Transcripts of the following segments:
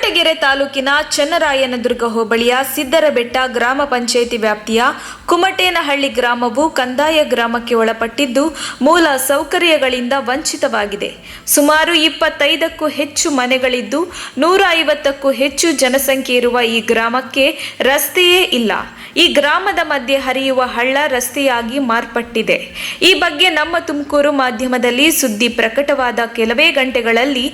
ಕೊರಟಗೆರೆ ತಾಲೂಕಿನ ಚನ್ನರಾಯನದುರ್ಗ ಹೋಬಳಿಯ ಸಿದ್ದರಬೆಟ್ಟ ಗ್ರಾಮ ಪಂಚಾಯಿತಿ ವ್ಯಾಪ್ತಿಯ ಕುಮಟೇನಹಳ್ಳಿ ಗ್ರಾಮವು ಕಂದಾಯ ಗ್ರಾಮಕ್ಕೆ ಒಳಪಟ್ಟಿದ್ದು ಮೂಲ ಸೌಕರ್ಯಗಳಿಂದ ವಂಚಿತವಾಗಿದೆ. ಸುಮಾರು 25ಕ್ಕೂ ಹೆಚ್ಚು ಮನೆಗಳಿದ್ದು 150ಕ್ಕೂ ಹೆಚ್ಚು ಜನಸಂಖ್ಯೆ ಇರುವ ಈ ಗ್ರಾಮಕ್ಕೆ ರಸ್ತೆಯೇ ಇಲ್ಲ. ಈ ಗ್ರಾಮದ ಮಧ್ಯೆ ಹರಿಯುವ ಹಳ್ಳ ರಸ್ತೆಯಾಗಿ ಮಾರ್ಪಟ್ಟಿದೆ. ಈ ಬಗ್ಗೆ ನಮ್ಮ ತುಮಕೂರು ಮಾಧ್ಯಮದಲ್ಲಿ ಸುದ್ದಿ ಪ್ರಕಟವಾದ ಕೆಲವೇ ಗಂಟೆಗಳಲ್ಲಿ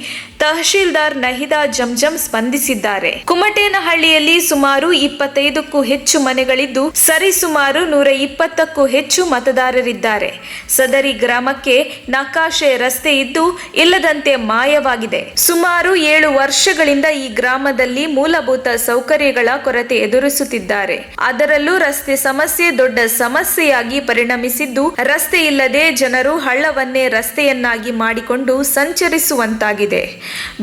ತಹಶೀಲ್ದಾರ್ ನಹಿದಾ ಜಂಜಂ ಸ್ಪಂದಿಸಿದ್ದಾರೆ. ಕುಮಟೇನಹಳ್ಳಿಯಲ್ಲಿ ಸುಮಾರು 25ಕ್ಕೂ ಹೆಚ್ಚು ಮನೆಗಳಿದ್ದು ಸರಿಸುಮಾರು 120ಕ್ಕೂ ಹೆಚ್ಚು ಮತದಾರರಿದ್ದಾರೆ. ಸದರಿ ಗ್ರಾಮಕ್ಕೆ ನಕಾಶೆ ರಸ್ತೆ ಇದ್ದು ಇಲ್ಲದಂತೆ ಮಾಯವಾಗಿದೆ. ಸುಮಾರು 7 ವರ್ಷಗಳಿಂದ ಈ ಗ್ರಾಮದಲ್ಲಿ ಮೂಲಭೂತ ಸೌಕರ್ಯಗಳ ಕೊರತೆ ಎದುರಿಸುತ್ತಿದ್ದಾರೆ. ಅದರಲ್ಲೂ ರಸ್ತೆ ಸಮಸ್ಯೆ ದೊಡ್ಡ ಸಮಸ್ಯೆಯಾಗಿ ಪರಿಣಮಿಸಿದ್ದು, ರಸ್ತೆ ಇಲ್ಲದೆ ಜನರು ಹಳ್ಳವನ್ನೇ ರಸ್ತೆಯನ್ನಾಗಿ ಮಾಡಿಕೊಂಡು ಸಂಚರಿಸುವಂತಾಗಿದೆ.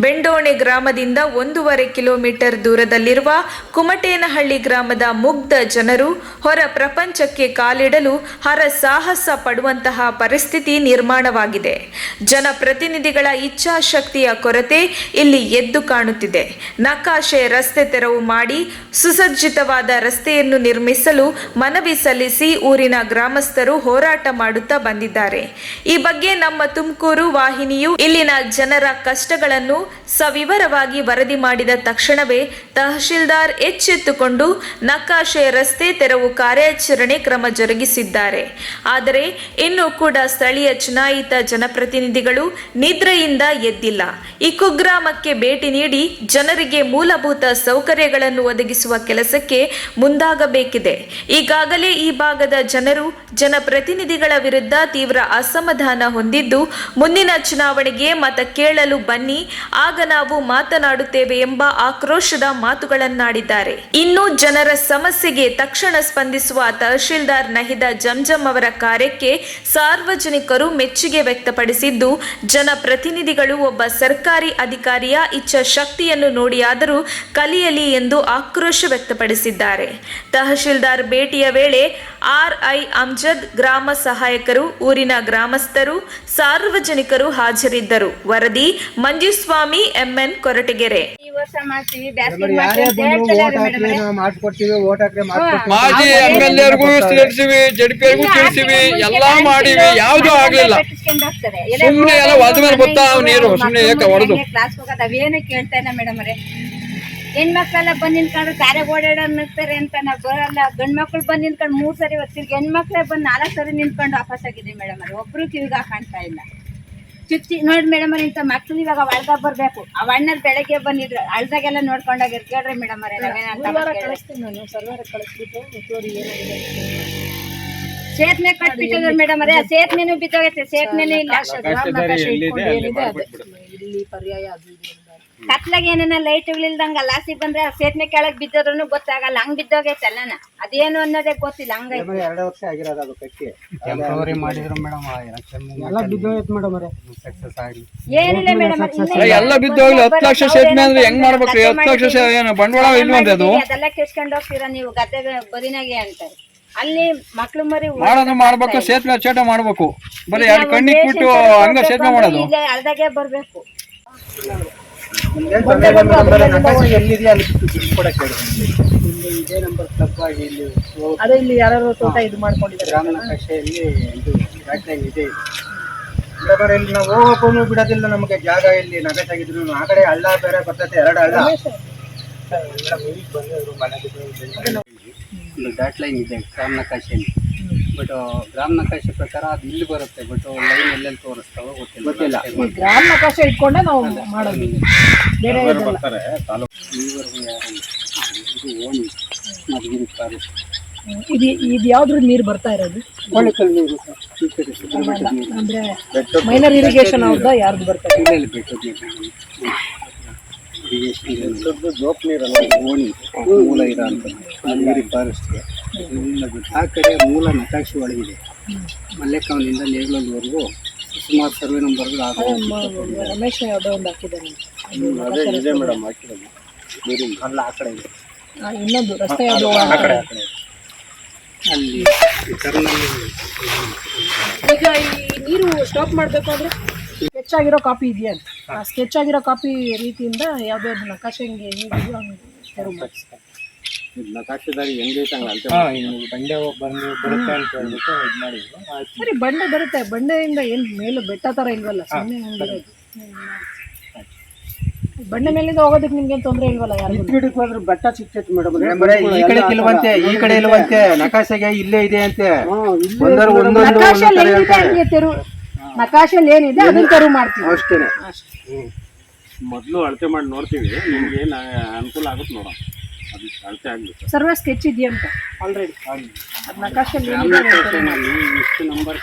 ಬೆಂಡೋಣೆ ಗ್ರಾಮದಿಂದ 1.5 ಕಿಲೋಮೀಟರ್ ದೂರದಲ್ಲಿರುವ ಕುಮಟೇನಹಳ್ಳಿ ಗ್ರಾಮದ ಮುಗ್ಧ ಜನರು ಹೊರ ಪ್ರಪಂಚಕ್ಕೆ ಕಾಲಿಡಲು ಹರಸಾಹಸ ಪಡುವಂತಹ ಪರಿಸ್ಥಿತಿ ನಿರ್ಮಾಣವಾಗಿದೆ. ಜನಪ್ರತಿನಿಧಿಗಳ ಇಚ್ಛಾಶಕ್ತಿಯ ಕೊರತೆ ಇಲ್ಲಿ ಎದ್ದು ಕಾಣುತ್ತಿದೆ. ನಕಾಶೆ ರಸ್ತೆ ತೆರವು ಮಾಡಿ ಸುಸಜ್ಜಿತವಾದ ರಸ್ತೆಯನ್ನು ನಿರ್ಮಿಸಲು ಮನವಿ ಸಲ್ಲಿಸಿ ಊರಿನ ಗ್ರಾಮಸ್ಥರು ಹೋರಾಟ ಮಾಡುತ್ತಾ ಬಂದಿದ್ದಾರೆ. ಈ ಬಗ್ಗೆ ನಮ್ಮ ತುಮಕೂರು ವಾಹಿನಿಯು ಇಲ್ಲಿನ ಜನರ ಕಷ್ಟಗಳನ್ನು ಸವಿವರವಾಗಿ ವರದಿ ಮಾಡಿದ ತಕ್ಷಣವೇ ತಹಶೀಲ್ದಾರ್ ಎಚ್ಚೆತ್ತುಕೊಂಡು ನಕಾಶೆ ರಸ್ತೆ ತೆರವು ಕಾರ್ಯಾಚರಣೆ ಕ್ರಮ ಜರುಗಿಸಿದ್ದಾರೆ. ಆದರೆ ಇನ್ನೂ ಕೂಡ ಸ್ಥಳೀಯ ಚುನಾಯಿತ ಜನಪ್ರತಿನಿಧಿಗಳು ನಿದ್ರೆಯಿಂದ ಎದ್ದಿಲ್ಲ. ಈ ಕುಗ್ರಾಮಕ್ಕೆ ಭೇಟಿ ನೀಡಿ ಜನರಿಗೆ ಮೂಲಭೂತ ಸೌಕರ್ಯಗಳನ್ನು ಒದಗಿಸುವ ಕೆಲಸಕ್ಕೆ ಮುಂದಾಗಬೇಕಿದೆ. ಈಗಾಗಲೇ ಈ ಭಾಗದ ಜನರು ಜನಪ್ರತಿನಿಧಿಗಳ ವಿರುದ್ಧ ತೀವ್ರ ಅಸಮಾಧಾನ ಹೊಂದಿದ್ದು, ಮುಂದಿನ ಚುನಾವಣೆಗೆ ಮತ ಕೇಳಲು ಬನ್ನಿ, ಆಗ ನಾವು ಮಾತನಾಡುತ್ತೇವೆ ಎಂಬ ಆಕ್ರೋಶದ ಮಾತುಗಳನ್ನಾಡಿದ್ದಾರೆ. ಇನ್ನು ಜನರ ಸಮಸ್ಯೆಗೆ ತಕ್ಷಣ ಸ್ಪಂದಿಸುವ ತಹಶೀಲ್ದಾರ್ ನಹಿದಾ ಜಂಜಂ ಅವರ ಕಾರ್ಯಕ್ಕೆ ಸಾರ್ವಜನಿಕರು ಮೆಚ್ಚುಗೆ ವ್ಯಕ್ತಪಡಿಸಿದ್ದು, ಜನಪ್ರತಿನಿಧಿಗಳು ಒಬ್ಬ ಸರ್ಕಾರಿ ಅಧಿಕಾರಿಯ ಇಚ್ಛಾಶಕ್ತಿಯನ್ನು ನೋಡಿಯಾದರೂ ಕಲಿಯಲಿ ಎಂದು ಆಕ್ರೋಶ ವ್ಯಕ್ತಪಡಿಸಿದ್ದಾರೆ. ತಹಶೀಲ್ದಾರ್ ಭೇಟಿಯ ವೇಳೆ ಆರ್ಐ ಅಮ್ಜದ್, ಗ್ರಾಮ ಸಹಾಯಕರು, ಊರಿನ ಗ್ರಾಮಸ್ಥರು, ಸಾರ್ವಜನಿಕರು ಹಾಜರಿದ್ದರು. ವರದಿ ಮಂಜುಸ್ವಾಮಿ, MN, ಕೊರಟಗೆರೆ. ಮಾಜಿ MLA-ರಿಗೂ ತಿಳಿಸಿವಿ, ಜೆಡಿಪಿಯವರಿಗೂ ತಿಳಿಸಿವಿ, ಎಲ್ಲಾ ಮಾಡಿವಿ, ಯಾವ್ದು ಆಗ್ಲಿಲ್ಲ. ಸುಮ್ನೆ ಎಲ್ಲ ಒದ ಮೇಲೆ ಗೊತ್ತಾ ನೀರು ಸುಮ್ನೆ ಏಕ ಹೊಡೆದು ಅವೇನು ಕೇಳ್ತಾ ಇಲ್ಲ ಮೇಡಮ್ ಅವರೇ. ಹೆಣ್ಮಕ್ಳೆಲ್ಲ ಬಂದು ನಿಂತ್ಕೊಂಡು ಕಾರ್ಯ ಓಡಾಡೋರ್ತಾರೆ ಅಂತ ನಾವು ಬರಲ್ಲ. ಗಂಡು ಮಕ್ಳು ಬಂದು ನಿಂತ್ಕೊಂಡು 3 ಸರಿ ತಿರ್ಗಿ ಹೆಣ್ಮಕ್ಳೇ ಬಂದು 4 ಸರಿ ನಿಂತ್ಕೊಂಡು ವಾಪಸ್ ಆಗಿದೆ ಮೇಡಮ್ ಅವ್ರೆ. ಒಬ್ರು ಕಿವಿಗ ಕಾಣ್ತಾ ಇಲ್ಲ. ಚುಚ್ಚಿ ನೋಡಿ ಮೇಡಮ್ ಅವ್ರೆ, ಇಂಥ ಮಕ್ಳು ಇವಾಗ ಒಳಗ ಬರ್ಬೇಕು. ಆ ಅಣ್ಣರ್ ಬೆಳಗ್ಗೆ ಬಂದಿದ್ರು, ಅಳ್ದಾಗೆಲ್ಲ ನೋಡ್ಕೊಂಡಾಗ ಕೇಳ್ರಿ ಮೇಡಮ್ ಅವ್ರೆ. ಸೇತುವೆ ಕಟ್ಬಿಟ್ಟಿದ್ರು ಮೇಡಮ್ ಅವ್ರೆ. ಸೇತುವೆನೂ ಬಿದ್ದೋಗೈತೆ, ಸೇತುವೆನೂ ಇಲ್ಲ. ಕತ್ಲಾಗ ಏನೇನ ಲೈಟ್ಗಳಿಲ್ದಂಗ ಲಾಸಿ ಬಂದ್ರೆ ಸೇತುವೆ ಕೆಳಗ್ ಬಿದ್ದೋದ್ರೂ ಗೊತ್ತಾಗಲ್ಲ. ಹಂಗ್ ಬಿದ್ದೋಗೈತೆ ಅಲ್ಲನ, ಅದೇನು ಅನ್ನೋದೇ ಗೊತ್ತಿಲ್ಲ. ಹಂಗೈತೆ 2 ವರ್ಷ ಆಗಿರೋದು ಅದು ಕಟ್ಟಿ ಮಾಡಿದ್ರು ಮೇಡಮ್. ಎಲ್ಲ ಬಿದ್ದೋಯ್ತು ಮೇಡಮ್ ಅವರೇ, ಸಕ್ಸಸ್ ಆಗಿ ಏನಿಲ್ಲ ಮೇಡಮ್. ಎಲ್ಲ ಬಿದ್ದೋಗ್ಲಿ. 10 ಲಕ್ಷ ಸೇತುವೆ ಅಂದ್ರೆ ಹೆಂಗ್ ಮಾಡ್ಬೇಕು? 10 ಲಕ್ಷ ಏನು ಬಂಡವಾಳ ಇಲ್ವಂತೆ ಅದು. ಅದೆಲ್ಲ ಕೆಡ್ಸ್ಕೊಂಡ್ ಹೋಗ್ತೀರಾ ನೀವು ಗದ್ದೆ ಬದಿನಾಗೆ ಅಂತಾರೆ. ಅಲ್ಲಿ ಮಕ್ಳು ಮರಿ ಮಾಡೋದು ಮಾಡ್ಬೇಕು, ಸೇತುವೆ ಚೇಟ ಮಾಡ್ಬೇಕು. ಬರೀ 2 ಕಣ್ಣಿಗೆ ಬಿಟ್ಟು ಹಂಗ ಸೇತುವೆ ಮಾಡೋದು. ಅಳ್ದಾಗೆ ಬರ್ಬೇಕು. ಎಲ್ಲಿದೆಯಾ ಅಲ್ಲಿ ಕೊಡಕ್ಕೆ ಇದೇ ನಂಬರ್ ತಪ್ಪಾಗಿ ಇಲ್ಲಿ ಅದೇ ಇಲ್ಲಿ ಯಾರು ತೋಟ ಇದು ಮಾಡ್ಕೊಂಡಿದ್ದಾರೆ. ಗ್ರಾಮ ನಕಾಶೆಯಲ್ಲಿ ಇದು ದಾಖಲೆ ಇದೆ. ಇಲ್ಲಿ ನಾವು ಹೋಗೋಕ್ಕೂ ಬಿಡೋದಿಲ್ಲ. ನಮಗೆ ಜಾಗ ಇಲ್ಲಿ ನಗಚಾಗಿದ್ರು ಆ ಕಡೆ ಹಳ್ಳ ಬೇರೆ ಬರ್ತೈತೆ, 2 ಹಳ್ಳ. ಒಂದು ಡಾಟ್ ಲೈನ್ ಇದೆ ಗ್ರಾಮ ನಕಾಶೆಯಲ್ಲಿ. ಬಟ್ ಗ್ರಾಮ ನಕಾಶೆ ಪ್ರಕಾರ ಅದು ಇಲ್ಲಿ ಬರುತ್ತೆ. ಬಟ್ ಲೈನ್ ಎಲ್ಲೆಲ್ಲಿ ತೋರಿಸ್ತಾವೋ ಗೊತ್ತಿಲ್ಲ. ಗ್ರಾಮ ನಕಾಶೆ ಇಟ್ಕೊಂಡೆ ನಾವು ಮಾಡೋದು. ಬೇರೆ ಇದು ಯಾವ್ದ್ರ ನೀರು ಬರ್ತಾ ಇರೋದು? ಹೊಳೆಕಲ್ ನೀರು ಅಂದ್ರೆ ಮೈನರ್ ಇರಿಗೇಷನ್ ಅವ್ರದ್ದು ಯಾರ್ದು ಬರ್ತಾ ಇದೆ? ಜೋಪ್ ನೀರಲ್ಲ, ಓಣಿ ಮೂಲ ಇರೋ ಅಂತ ನೀರಿಗೆ ಫಾರೆಸ್ಟ್ಗೆ. ಆ ಕಡೆ ಮೂಲ ನಕಾಶೆ ಒಳಗಿದೆ. ಮಲ್ಲೇಕಾವನಿಂದ ನೇಗ್ಲವರೆಗೂ ಸುಮಾರು ಸರ್ವೆ ನಂಬರ್ಗಳು ರಮೇಶ್ ಯಾವುದೋ ಒಂದು ಹಾಕಿದ್ದಾರೆ. ಇದೆ ಮೇಡಮ್, ಹಾಕಿರೋದು ನೀರಿನ ಅಲ್ಲ. ಆ ಕಡೆ ಇದೆ ಇನ್ನೊಂದು ರಸ್ತೆ ಯಾವುದು ಅಲ್ಲಿ ಈಗ ಈ ನೀರು ಸ್ಟಾಪ್ ಮಾಡಬೇಕು ಅಂದರೆ ಸ್ಕೆಚ್ ಆಗಿರೋ ಕಾಪಿ ಇದೆಯಾ ಅಂತ ಆ ಸ್ಕೆಚ್ ಆಗಿರೋ ಕಾಪಿ ರೀತಿಯಿಂದ ಯಾವುದೇ ಒಂದು ನಕಾಶೆ ಹಿಂಗೆ ಹೇಗಿದೆಯೋ ಹಂಗೆ ತೆರವು ಮಾಡಿ. ನಕಾಶೆದಾರಿ ಹೆಂಗೈತೆ ಹಂಗೆ ಅಳತೆ ಬಂಡೆ ಬರುತ್ತೆ ಅಂತ ಹೇಳ್ಬಿಟ್ಟು ಇದು ಮಾಡಿದ್ರು. ಸರಿ ಬಂಡೆ ಬರುತ್ತೆ, ಬಂಡೆಯಿಂದ ಏನು ಮೇಲೆ ಬೆಟ್ಟ ಥರ ಇಲ್ವಲ್ಲ, ಸುಮ್ಮನೆ ಬಂಡೆ ಮೇಲಿಂದ ಹೋಗೋದಕ್ಕೆ ನಿಮ್ಗೆ ತೊಂದರೆ ಇಲ್ವಲ್ಲ? ಯಾರು ಗಿಡಕ್ಕೆ ಹೋದ್ರೆ ಬೆಟ್ಟ ಸಿಗ್ತೈತಿ ಮೇಡಮ್. ಈ ಕಡೆ ಇಲ್ವಂತೆ, ಈ ಕಡೆ ಇಲ್ವಂತೆ, ನಕಾಶೆಗೆ ಇಲ್ಲೇ ಇದೆ ಅಂತೆ. ನಕಾಶೆಯಲ್ಲಿ ಏನಿದೆ ಹಂಗೆ ತೆರವು, ನಕಾಶೆಯಲ್ಲಿ ಏನಿದೆ ಅದನ್ನ ತೆರವು ಮಾಡ್ತೀವಿ ಅಷ್ಟೇನೆ. ಮೊದಲು ಅಳತೆ ಮಾಡಿ ನೋಡ್ತೀವಿ, ನಿಮ್ಗೆ ಏನು ಅನುಕೂಲ ಆಗುತ್ತೆ ನೋಡೋಣ. ಅದು ಅಳತೆ ಆಗ್ಬೇಕು. ಸರ್ವೆ ಸ್ಕೆಚ್ ಇದೆಯಂತ ಆಲ್ರೆಡಿ, ಅದು ನಕಾಶೆಯಲ್ಲಿ ಏನಿದೆ ಇಷ್ಟು ನಂಬರ್